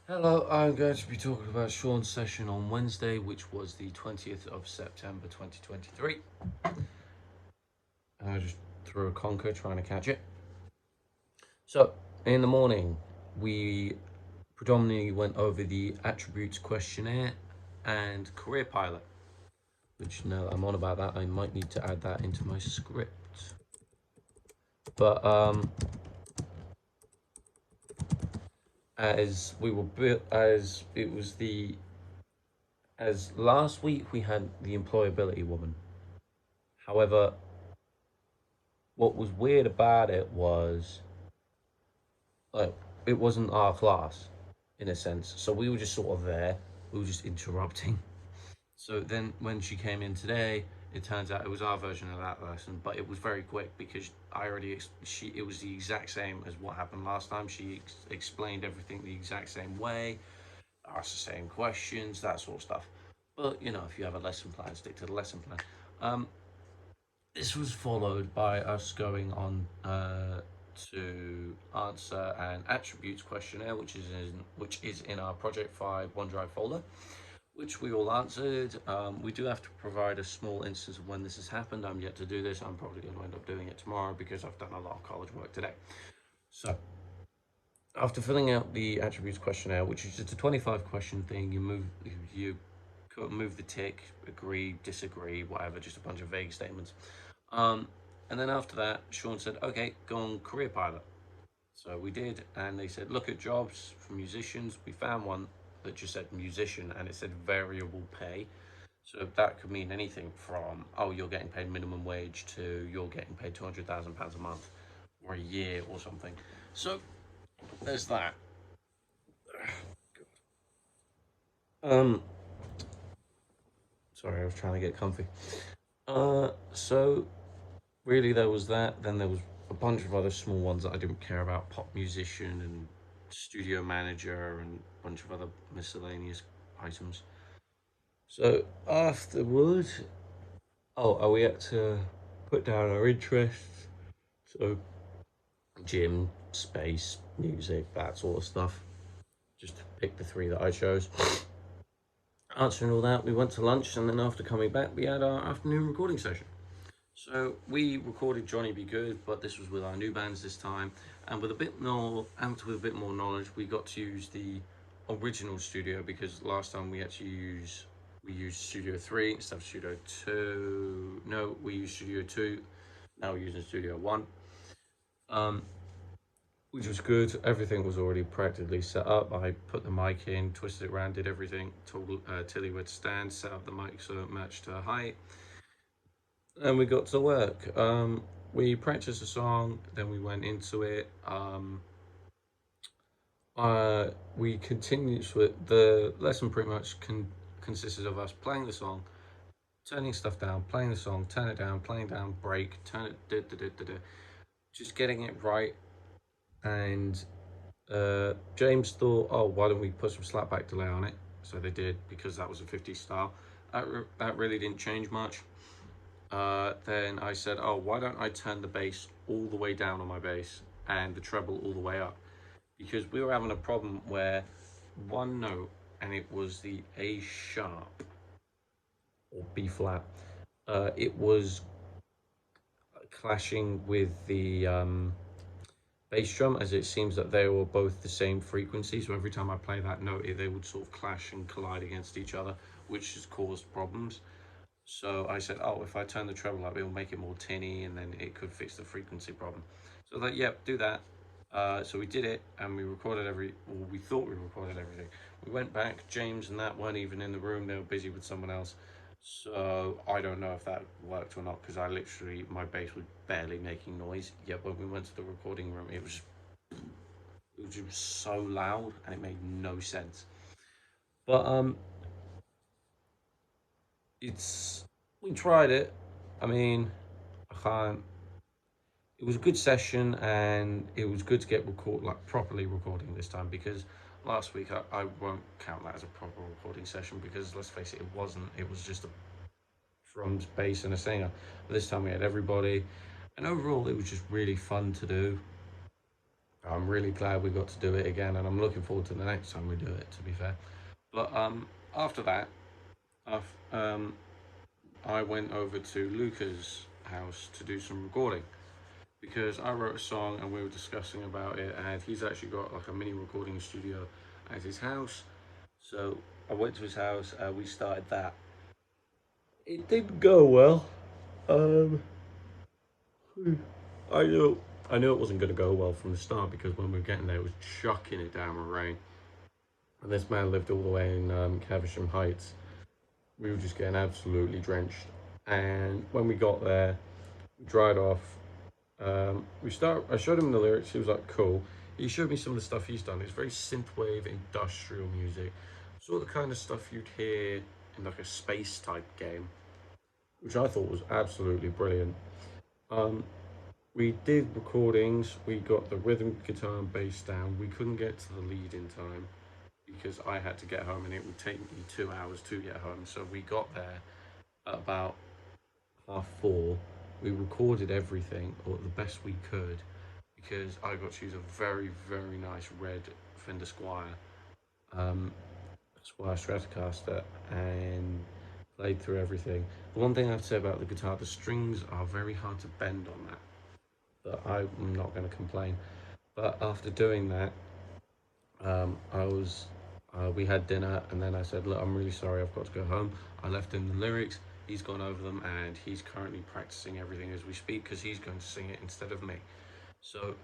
Hello, I'm going to be talking about Sean's session on Wednesday, which was the 20th of September 2023. And I just threw a conker trying to catch it. So, in the morning, we predominantly went over the attributes questionnaire and career pilot, which now that I'm on about that, I might need to add that into my script. But as we were as it was the as last week we had the employability woman. However, what was weird about it was like it wasn't our class in a sense. So we were just sort of there. We were just interrupting. So then when she came in today, it turns out it was our version of that lesson, but it was very quick because I already she it was the exact same as what happened last time. She explained everything the exact same way, asked the same questions, that sort of stuff. But you know, if you have a lesson plan, stick to the lesson plan. Um, this was followed by us going on to answer an attributes questionnaire, which is in our Project 5 OneDrive folder, which we all answered. We do have to provide a small instance of when this has happened. I'm yet to do this. I'm probably going to end up doing it tomorrow because I've done a lot of college work today. So, after filling out the attributes questionnaire, which is just a 25 question thing, you move the tick, agree, disagree, whatever, just a bunch of vague statements. Um, and then after that, Sean said, okay, go on Career Pilot. So we did, and they said, look at jobs for musicians. We found one that just said musician and it said variable pay. So that could mean anything from, oh, you're getting paid minimum wage to you're getting paid £200,000 a month or a year or something. So there's that. Um, Sorry, I was trying to get comfy. So really there was that. Then there was a bunch of other small ones that I didn't care about: pop musician and studio manager and a bunch of other miscellaneous items. So afterwards, we had to put down our interests. So gym, space, music, that sort of stuff. Just to pick the three that I chose. Answering all that, we went to lunch, and then after coming back, we had our afternoon recording session. So we recorded Johnny Be Good, but this was with our new bands this time, and with a bit more, knowledge, we got to use the original studio because last time we used Studio 3 instead of Studio 2. No, we used Studio 2. Now we're using Studio 1. Um, which was good. Everything was already practically set up. I put the mic in, twisted it around, did everything. Told Tilly where to stand, set up the mic so it matched her height, and we got to work. We practiced a song, then we went into it. We continued with the lesson. Pretty much consisted of us playing the song, turning stuff down, playing the song, turn it down, playing down, break, turn it, just getting it right. And James thought, oh, why don't we put some slapback delay on it? So they did because that was a 50s style. That really didn't change much. Then I said, oh, why don't I turn the bass all the way down on my bass and the treble all the way up? Because we were having a problem where one note, and it was the A sharp or B flat, it was clashing with the bass drum, as it seems that they were both the same frequency. So every time I play that note, they would sort of clash and collide against each other, which has caused problems. So I said, oh, if I turn the treble up, it'll make it more tinny, and then it could fix the frequency problem. So that, yep, do that. So we did it, and we recorded we thought we recorded everything. We went back. James and that weren't even in the room; they were busy with someone else. So I don't know if that worked or not because my bass was barely making noise. Yet when we went to the recording room, it was just so loud and it made no sense. But it's we tried it. I mean, I can't. It was a good session, and it was good to get properly recording this time because last week I won't count that as a proper recording session because let's face it, it wasn't. It was just a drums, bass, and a singer. But this time we had everybody, and overall it was just really fun to do. I'm really glad we got to do it again, and I'm looking forward to the next time we do it, to be fair. But after that, I've, I went over to Luca's house to do some recording because I wrote a song and we were discussing about it, and he's actually got like a mini recording studio at his house. So I went to his house. We started that. It didn't go well. Um, I knew I knew it wasn't going to go well from the start because when we were getting there, it was chucking it down with rain. And this man lived all the way in Caversham Heights. We were just getting absolutely drenched. And when we got there, we dried off. I showed him the lyrics. He was like, "Cool." He showed me some of the stuff he's done. It's very synthwave, industrial music, sort of the kind of stuff you'd hear in like a space type game, which I thought was absolutely brilliant. Um, we did recordings. We got the rhythm guitar and bass down. We couldn't get to the lead in time because I had to get home, and it would take me 2 hours to get home. So we got there at about 4:30. We recorded everything, or the best we could, because I got to use a very, very nice red Fender Squier, um, Squier Stratocaster, and played through everything. The one thing I have to say about the guitar, the strings are very hard to bend on that, but I'm not going to complain. But after doing that, I was we had dinner, and then I said, "Look, I'm really sorry, I've got to go home." I left him the lyrics. He's gone over them, and he's currently practicing everything as we speak because he's going to sing it instead of me. So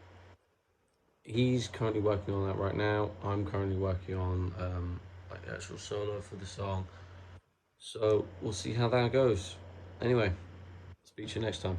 he's currently working on that right now. I'm currently working on like the actual solo for the song. So we'll see how that goes. Anyway, speak to you next time.